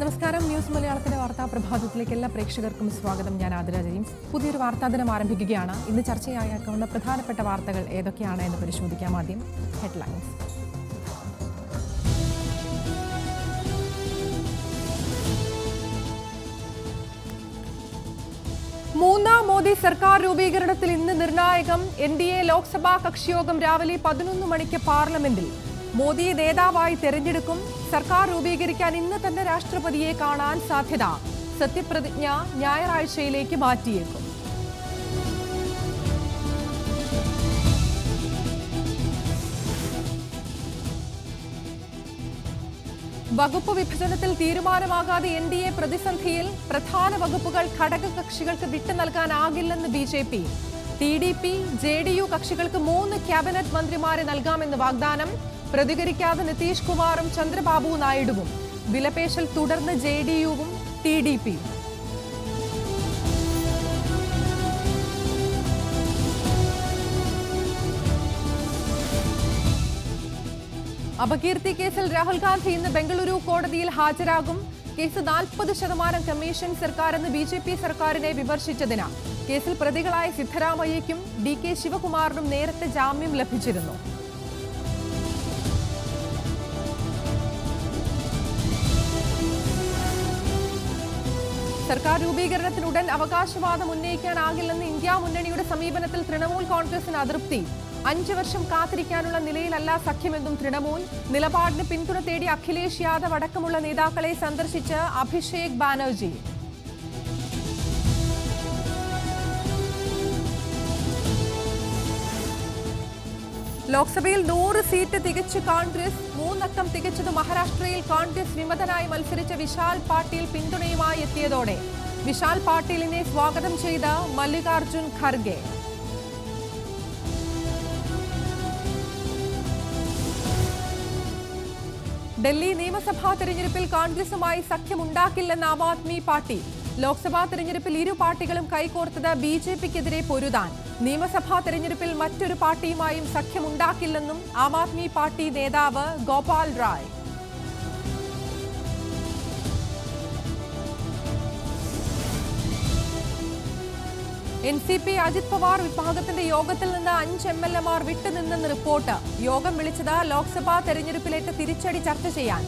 നമസ്കാരം. ന്യൂസ് മലയാളത്തിന്റെ വാർത്താ പ്രഭാതത്തിലേക്ക് എല്ലാ പ്രേക്ഷകർക്കും സ്വാഗതം. ഞാൻ ആതിര ജെയിംസ്. പുതിയൊരു വാർത്താ ദിനം ആരംഭിക്കുകയാണ്. ഇന്ന് ചർച്ചയായേക്കാവുന്ന പ്രധാനപ്പെട്ട വാർത്തകൾ ഏതൊക്കെയാണ് എന്ന് പരിശോധിക്കാം. ആദ്യം ഹെഡ്ലൈൻസ്. മൂന്നാം മോദി സർക്കാർ രൂപീകരണത്തിൽ ഇന്ന് നിർണായകം. NDA ലോക്സഭാ കക്ഷിയോഗം രാവിലെ 11 മണിക്ക് പാർലമെന്റിൽ. മോദിയെ നേതാവായി തെരഞ്ഞെടുക്കും. സർക്കാർ രൂപീകരിക്കാൻ ഇന്ന് തന്നെ രാഷ്ട്രപതിയെ കാണാൻ സാധ്യത. സത്യപ്രതിജ്ഞ ഞായറാഴ്ചയിലേക്ക് മാറ്റിയേക്കും. വകുപ്പ് വിഭജനത്തിൽ തീരുമാനമാകാതെ NDA പ്രതിസന്ധിയിൽ. പ്രധാന വകുപ്പുകൾ ഘടകകക്ഷികൾക്ക് വിട്ടു നൽകാനാകില്ലെന്ന് BJP. TDP, JDU കക്ഷികൾക്ക് 3 ക്യാബിനറ്റ് മന്ത്രിമാരെ നൽകാമെന്ന് വാഗ്ദാനം. പ്രതികരിക്കാതെ നിതീഷ് കുമാറും ചന്ദ്രബാബു നായിഡുവും. വിലപേശൽ തുടർന്ന് JDUവും TDPയും. അപകീർത്തി കേസിൽ രാഹുൽ ഗാന്ധി ഇന്ന് ബംഗളൂരു കോടതിയിൽ ഹാജരാകും. കേസ് 40% കമ്മീഷൻ സർക്കാരെന്ന് BJP സർക്കാരിനെ വിമർശിച്ചതിന്. കേസിൽ പ്രതികളായ സിദ്ധരാമയ്യയ്ക്കും DK ശിവകുമാറിനും നേരത്തെ ജാമ്യം ലഭിച്ചിരുന്നു. സർക്കാർ രൂപീകരണത്തിനുടൻ അവകാശവാദം ഉന്നയിക്കാനാകില്ലെന്ന് ഇന്ത്യ മുന്നണിയുടെ സമീപനത്തിൽ തൃണമൂൽ കോൺഗ്രസിന് അതൃപ്തി. 5 വർഷം കാത്തിരിക്കാനുള്ള നിലയിലല്ല സഖ്യമെന്നും തൃണമൂൽ. നിലപാടിന് പിന്തുണ തേടി അഖിലേഷ് യാദവ് അടക്കമുള്ള നേതാക്കളെ സന്ദർശിച്ച് അഭിഷേക് ബാനർജി. ലോക്സഭയിൽ 100 സീറ്റ് തികച്ച് കോൺഗ്രസ്. 3 അക്കം തികച്ചത് മഹാരാഷ്ട്രയിൽ. കോൺഗ്രസ് വിമതനായി മത്സരിച്ച വിശാൽ പാട്ടീൽ പിന്തുണയുമായി എത്തിയതോടെ വിശാൽ പാട്ടീലിനെ സ്വാഗതം ചെയ്ത മല്ലികാർജുൻ ഖർഗെ. ഡൽഹി നിയമസഭാ തെരഞ്ഞെടുപ്പിൽ കോൺഗ്രസുമായി സഖ്യമുണ്ടാക്കില്ലെന്ന് ആം ആദ്മി പാർട്ടി. ലോക്സഭാ തെരഞ്ഞെടുപ്പിൽ ഇരു പാർട്ടികളും കൈകോർത്തത് BJPക്കെതിരെ പൊരുതാൻ. നിയമസഭാ തെരഞ്ഞെടുപ്പിൽ മറ്റൊരു പാർട്ടിയുമായും സഖ്യമുണ്ടാക്കില്ലെന്നും ആം ആദ്മി പാർട്ടി നേതാവ് ഗോപാൽ റായ്. NCP അജിത് പവാർ വിഭാഗത്തിന്റെ യോഗത്തിൽ നിന്ന് 5 MLAമാർ വിട്ടുനിന്നെന്ന് റിപ്പോർട്ട്. യോഗം വിളിച്ചത് ലോക്സഭാ തെരഞ്ഞെടുപ്പിലേറ്റ തിരിച്ചടി ചർച്ച ചെയ്യാൻ.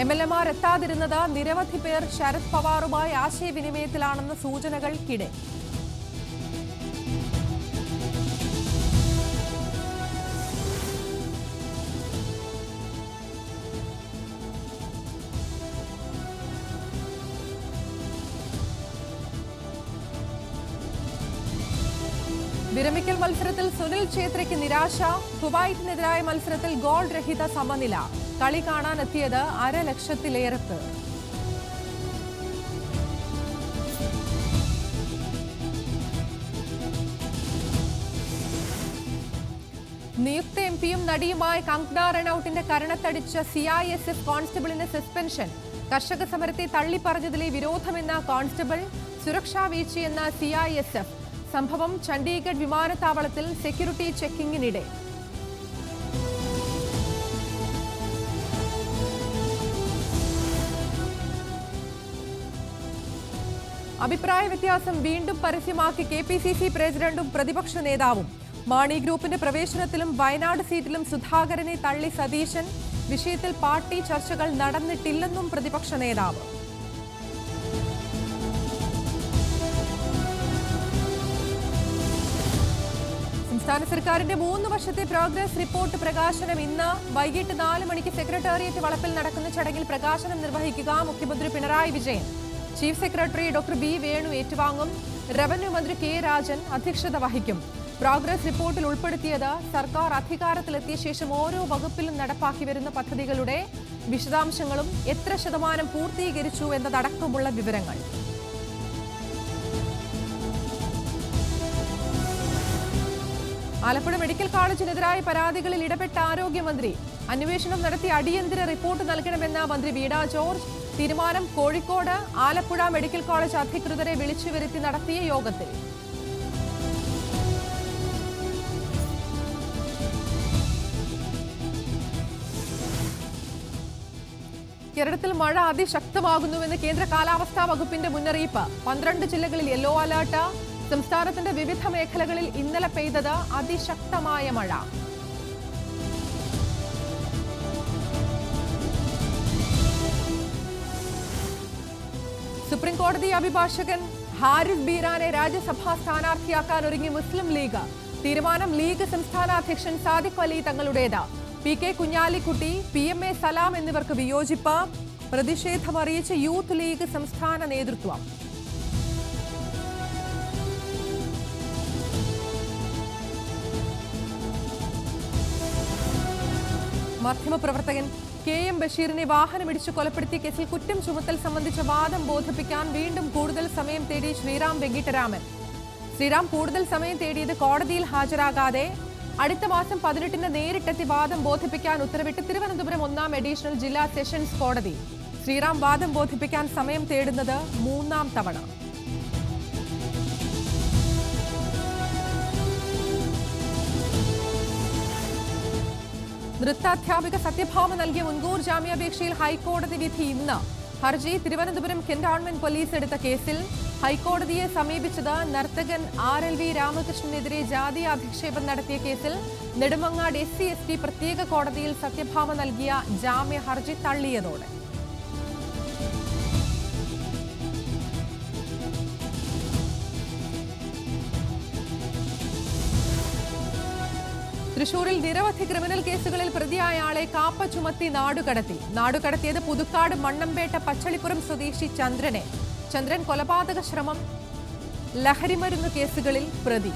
MLAമാർ എത്താതിരുന്നത് നിരവധി പേർ ശരത് പവാറുമായി ആശയവിനിമയത്തിലാണെന്ന സൂചനകൾക്കിടെ. വിരമിക്കൽ മത്സരത്തിൽ സുനിൽ ഛേത്രിക്ക് നിരാശ. കുവൈറ്റിനെതിരായ മത്സരത്തിൽ ഗോൾ രഹിത സമനില. കളി കാണാനെത്തിയത് 1,00,000-ലേറെ പേർ. നിയുക്ത MPയും നടിയുമായ കങ്ക്ന റണൌട്ടിന്റെ കരണത്തടിച്ച CISF കോൺസ്റ്റബിളിന് സസ്പെൻഷൻ. കർഷക സമരത്തെ തള്ളിപ്പറഞ്ഞതിലെ വിരോധമെന്ന കോൺസ്റ്റബിൾ, സുരക്ഷാ വീഴ്ചയെന്ന CISF. സംഭവം ചണ്ഡീഗഡ് വിമാനത്താവളത്തിൽ സെക്യൂരിറ്റി ചെക്കിങ്ങിനിടെ. അഭിപ്രായ വ്യത്യാസം വീണ്ടും പരസ്യമാക്കി KPCC പ്രസിഡന്റും പ്രതിപക്ഷ നേതാവും. മാണി ഗ്രൂപ്പിന്റെ പ്രവേശനത്തിലും വയനാട് സീറ്റിലും സുധാകരനെ തള്ളി സതീശൻ. വിഷയത്തിൽ പാർട്ടി ചർച്ചകൾ നടന്നിട്ടില്ലെന്നും പ്രതിപക്ഷ നേതാവ്. സംസ്ഥാന സർക്കാരിന്റെ 3 വർഷത്തെ പ്രോഗ്രസ് റിപ്പോർട്ട് പ്രകാശനം ഇന്ന് വൈകിട്ട് 4 മണിക്ക് സെക്രട്ടേറിയറ്റ് വളപ്പിൽ നടക്കുന്ന ചടങ്ങിൽ പ്രകാശനം നിർവഹിക്കുക മുഖ്യമന്ത്രി Pinarayi Vijayan. Chief secretary doctor B. Venu ഏറ്റുവാങ്ങും. റവന്യൂ മന്ത്രി K. രാജൻ അധ്യക്ഷത വഹിക്കും. പ്രോഗ്രസ് റിപ്പോർട്ടിൽ ഉൾപ്പെടുത്തിയത് സർക്കാർ അധികാരത്തിലെത്തിയ ശേഷം ഓരോ വകുപ്പിലും നടപ്പാക്കി വരുന്ന പദ്ധതികളുടെ വിശദാംശങ്ങളും എത്ര ശതമാനം പൂർത്തീകരിച്ചു എന്നതടക്കമുള്ള വിവരങ്ങൾ. ആലപ്പുഴ മെഡിക്കൽ കോളേജിനെതിരായ പരാതികളിൽ ഇടപെട്ട ആരോഗ്യമന്ത്രി. അന്വേഷണം നടത്തി അടിയന്തര റിപ്പോർട്ട് നൽകണമെന്ന മന്ത്രി വീണ ജോർജ്. തീരുമാനം കോഴിക്കോട് ആലപ്പുഴ മെഡിക്കൽ കോളേജ് അധികൃതരെ വിളിച്ചു വരുത്തി നടത്തിയ യോഗത്തിൽ. കേരളത്തിൽ മഴ അതിശക്തമാകുന്നുവെന്ന് കേന്ദ്ര കാലാവസ്ഥാ വകുപ്പിന്റെ മുന്നറിയിപ്പ്. 12 ജില്ലകളിൽ യെല്ലോ അലർട്ട്. സംസ്ഥാനത്തിന്റെ വിവിധ മേഖലകളിൽ ഇന്നലെ പെയ്തത് അതിശക്തമായ മഴ. സുപ്രീം കോടതി അഭിഭാഷകൻ ഹാരിസ് ബീരാനെ രാജ്യസഭാ സ്ഥാനാർത്ഥിയാക്കാൻ ഒരുങ്ങി മുസ്ലിം ലീഗ്. തീരുമാനം ലീഗ് സംസ്ഥാന അധ്യക്ഷൻ സാദിഖ് അലി തങ്ങളുടേത്. PK കുഞ്ഞാലിക്കുട്ടി, PMA സലാം എന്നിവർക്ക് വിയോജിപ്പ്. പ്രതിഷേധമറിയിച്ച് യൂത്ത് ലീഗ് സംസ്ഥാന നേതൃത്വം. മാധ്യമപ്രവർത്തകൻ KM ബഷീറിനെ വാഹനമിടിച്ച് കൊലപ്പെടുത്തിയ കേസിൽ കുറ്റം ചുമത്തൽ സംബന്ധിച്ച വാദം ബോധിപ്പിക്കാൻ വീണ്ടും കൂടുതൽ സമയം തേടി ശ്രീറാം വെങ്കിട്ടരാമൻ. ശ്രീറാം കൂടുതൽ സമയം തേടിയത് കോടതിയിൽ ഹാജരാകാതെ അടുത്ത മാസം 18-ന് നേരിട്ടെത്തി വാദം ബോധിപ്പിക്കാൻ ഉത്തരവിട്ട് തിരുവനന്തപുരം 1-ാം അഡീഷണൽ ജില്ലാ സെഷൻസ് കോടതി. ശ്രീറാം വാദം ബോധിപ്പിക്കാൻ സമയം തേടുന്നത് 3-ാം തവണ. നൃത്താധ്യാപിക സത്യഭാമ നൽകിയ മുൻകൂർ ജാമ്യാപേക്ഷയിൽ ഹൈക്കോടതി വിധി ഇന്ന്. ഹർജി തിരുവനന്തപുരം കന്റോൺമെന്റ് പോലീസ് എടുത്ത കേസിൽ ഹൈക്കോടതിയെ സമീപിച്ചത് നർത്തകൻ RLV രാമകൃഷ്ണനെതിരെ ജാതീയ അധിക്ഷേപം നടത്തിയ കേസിൽ നെടുമങ്ങാട് SC/ST പ്രത്യേക കോടതിയിൽ സത്യഭാമ നൽകിയ ജാമ്യ ഹർജി തള്ളിയതോടെ. തൃശൂരിൽ നിരവധി ക്രിമിനൽ കേസുകളിൽ പ്രതിയായ ആളെ കാപ്പ ചുമത്തി നാടുകടത്തിയത് പുതുക്കാട് മണ്ണമ്പേട്ട പച്ചളിപ്പുറം സ്വദേശി ചന്ദ്രനെ. ചന്ദ്രൻ കൊലപാതക ശ്രമം, ലഹരിമരുന്ന് കേസുകളിൽ പ്രതി.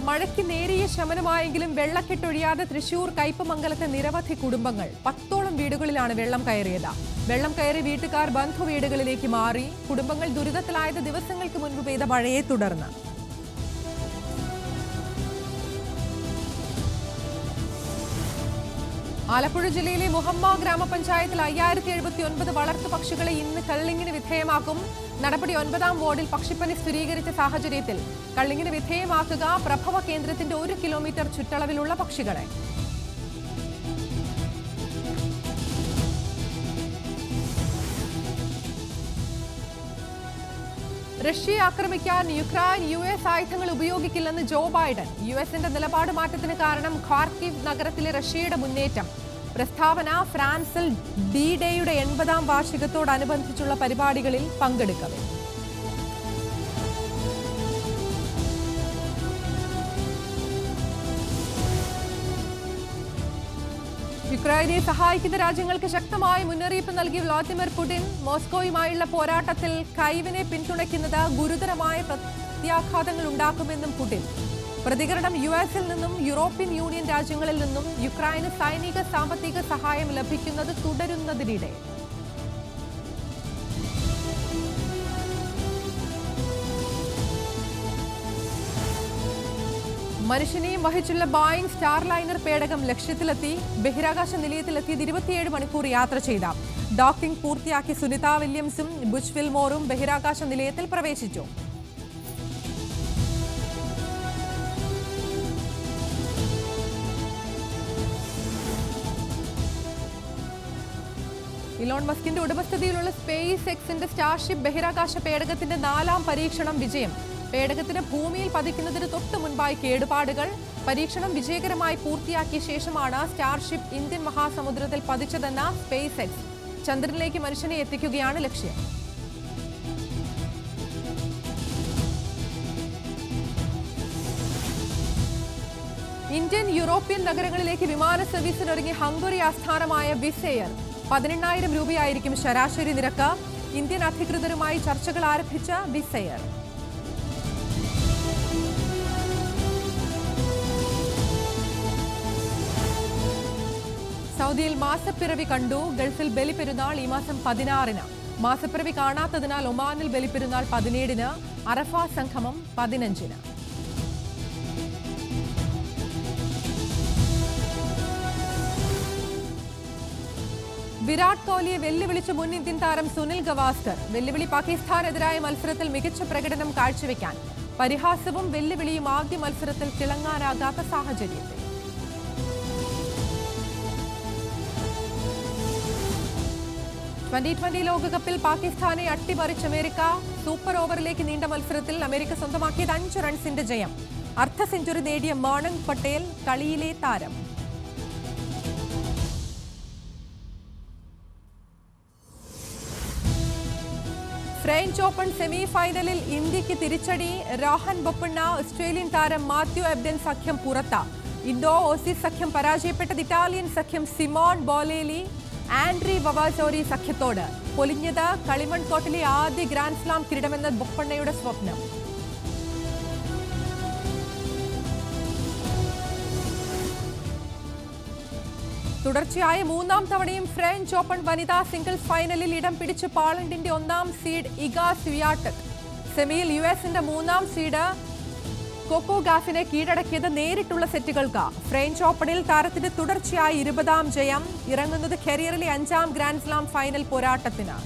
മഴയ്ക്ക് നേരിയ ശമനമായെങ്കിലും വെള്ളക്കെട്ടൊഴിയാതെ തൃശൂർ കയ്പമംഗലത്തെ നിരവധി കുടുംബങ്ങൾ. 10ഓളം വീടുകളിലാണ് വെള്ളം കയറിയത്. വെള്ളം കയറി വീട്ടുകാർ ബന്ധുവീടുകളിലേക്ക് മാറി. കുടുംബങ്ങൾ ദുരിതത്തിലായത് ദിവസങ്ങൾക്ക് മുൻപ് പെയ്ത മഴയെ തുടർന്ന്. ആലപ്പുഴ ജില്ലയിലെ മുഹമ്മ ഗ്രാമപഞ്ചായത്തിൽ 5079 വളർത്തു പക്ഷികളെ ഇന്ന് കള്ളിങ്ങിന് വിധേയമാക്കും. നടപടി 9-ാം വാർഡിൽ പക്ഷിപ്പനി സ്ഥിരീകരിച്ച സാഹചര്യത്തിൽ കള്ളിങ്ങിന് വിധേയമാക്കുക. പ്രഭവ കേന്ദ്രത്തിന്റെ 1 കിലോമീറ്റർ ചുറ്റളവിലുള്ള പക്ഷികളെ. റഷ്യയെ ആക്രമിക്കാൻ യുക്രൈൻ US ആയുധങ്ങൾ ഉപയോഗിക്കില്ലെന്ന് ജോ ബൈഡൻ. US-ന്റെ നിലപാട് മാറ്റത്തിന് കാരണം ഖാർക്കിവ് നഗരത്തിലെ റഷ്യയുടെ മുന്നേറ്റം. പ്രസ്താവന ഫ്രാൻസിൽ D-Dayയുടെ 80-ാം വാർഷികത്തോടനുബന്ധിച്ചുള്ള പരിപാടികളിൽ പങ്കെടുക്കവെ. യുക്രൈനെ സഹായിക്കുന്ന രാജ്യങ്ങൾക്ക് ശക്തമായ മുന്നറിയിപ്പ് നൽകി വ്ളാദിമിർ പുടിൻ. മോസ്കോയുമായുള്ള പോരാട്ടത്തിൽ കൈവിനെ പിന്തുണയ്ക്കുന്നത് ഗുരുതരമായ പ്രത്യാഘാതങ്ങൾ ഉണ്ടാക്കുമെന്നും പുടിൻ. പ്രതികരണം US-ൽ നിന്നും യൂറോപ്യൻ യൂണിയൻ രാജ്യങ്ങളിൽ നിന്നും യുക്രൈന് സൈനിക സാമ്പത്തിക സഹായം ലഭിക്കുന്നത് തുടരുന്നതിനിടെ. മനുഷ്യനെയും വഹിച്ചുള്ള ബോയിംഗ് സ്റ്റാർലൈനർ പേടകം ലക്ഷ്യത്തിലെത്തി. ബഹിരാകാശ നിലയത്തിലെത്തിയത് 27 മണിക്കൂർ യാത്ര ചെയ്ത. ഡോക്കിംഗ് പൂർത്തിയാക്കി സുനിത വില്യംസും ബുച്ച് വിൽമോറും ബഹിരാകാശ നിലയത്തിൽ പ്രവേശിച്ചു. ഇലോൺ മസ്കിന്റെ ഉടമസ്ഥതയിലുള്ള സ്പേസ് എക്സിന്റെ സ്റ്റാർഷിപ്പ് ബഹിരാകാശ പേടകത്തിന്റെ 4-ാം പരീക്ഷണം വിജയം. പേടകത്തിന് ഭൂമിയിൽ പതിക്കുന്നതിന് തൊട്ടു മുൻപായി കേടുപാടുകൾ. പരീക്ഷണം വിജയകരമായി പൂർത്തിയാക്കിയ ശേഷമാണ് സ്റ്റാർഷിപ്പ് ഇന്ത്യൻ മഹാസമുദ്രത്തിൽ പതിച്ചതെന്ന സ്പേസ് എക്സ്. ചന്ദ്രനിലേക്ക് മനുഷ്യനെ എത്തിക്കുകയാണ് ലക്ഷ്യം. ഇന്ത്യൻ യൂറോപ്യൻ നഗരങ്ങളിലേക്ക് വിമാന സർവീസിനൊരുങ്ങി ഹംഗറി ആസ്ഥാനമായ വിസ് എയർ. 18,000 രൂപയായിരിക്കും ശരാശരി നിരക്ക്. ഇന്ത്യൻ അധികൃതരുമായി ചർച്ചകൾ ആരംഭിച്ച വിസ് എയർ. സൗദിയിൽ മാസപ്പിറവി കണ്ടു. ഗൾഫിൽ ബലിപ്പെരുന്നാൾ ഈ മാസം 16-ന്. മാസപ്പിറവി കാണാത്തതിനാൽ ഒമാനിൽ ബലിപ്പെരുന്നാൾ 17-ന്. അറഫ സംഗമം 15-ന്. വിരാട് കോഹ്ലിയെ വെല്ലുവിളിച്ച് മുൻ ഇന്ത്യൻ താരം സുനിൽ ഗവാസ്കർ. വെല്ലുവിളി പാകിസ്ഥാനെതിരായ മത്സരത്തിൽ മികച്ച പ്രകടനം കാഴ്ചവെക്കാൻ. പരിഹാസവും വെല്ലുവിളിയും ആദ്യ മത്സരത്തിൽ തിളങ്ങാനാകാത്ത സാഹചര്യത്തിൽ. T20 ലോകകപ്പിൽ പാകിസ്ഥാനെ അട്ടിമറിച്ച് അമേരിക്ക. സൂപ്പർ ഓവറിലേക്ക് നീണ്ട മത്സരത്തിൽ അമേരിക്ക സ്വന്തമാക്കിയത് 5 റൺസിന്റെ ജയം. അർദ്ധ സെഞ്ചുറി നേടിയ മാണങ്ക് പട്ടേൽ കളിയിലെ താരം. ഫ്രഞ്ച് ഓപ്പൺ സെമി ഫൈനലിൽ ഇന്ത്യക്ക് തിരിച്ചടി. രോഹൻ ബൊപ്പണ്ണ, ഓസ്ട്രേലിയൻ താരം മാത്യു എബ്ഡൻ സഖ്യം പുറത്ത്. ഇന്തോ ഓസീസ് സഖ്യം പരാജയപ്പെട്ടത് ഇറ്റാലിയൻ സഖ്യം സിമോൺ ബോലേലി, ആൻഡ്രി വവാസോരി സഖ്യത്തോട്. പൊലിഞ്ഞത് കളിമൺ കോർട്ടിലെ ആദ്യ ഗ്രാൻഡ് സ്ലാം കിരീടമെന്ന ബൊപ്പണ്ണയുടെ സ്വപ്നം. തുടർച്ചയായ 3-ാം തവണയും ഫ്രഞ്ച് ഓപ്പൺ വനിതാ സിംഗിൾസ് ഫൈനലിൽ ഇടം പിടിച്ച് പോളണ്ടിന്റെ 1-ാം സീഡ് ഇഗ സ്വിയാടെക്. സെമിയിൽ യുഎസിന്റെ 3-ാം സീഡ് കൊക്കോ ഗാഫിനെ കീഴടക്കിയത് നേരിട്ടുള്ള സെറ്റുകൾക്ക്. ഫ്രഞ്ച് ഓപ്പണിൽ താരത്തിന്റെ തുടർച്ചയായി 20-ാം ജയം. ഇറങ്ങുന്നത് കരിയറിലെ 5-ാം ഗ്രാൻഡ് സ്ലാം ഫൈനൽ പോരാട്ടത്തിന്.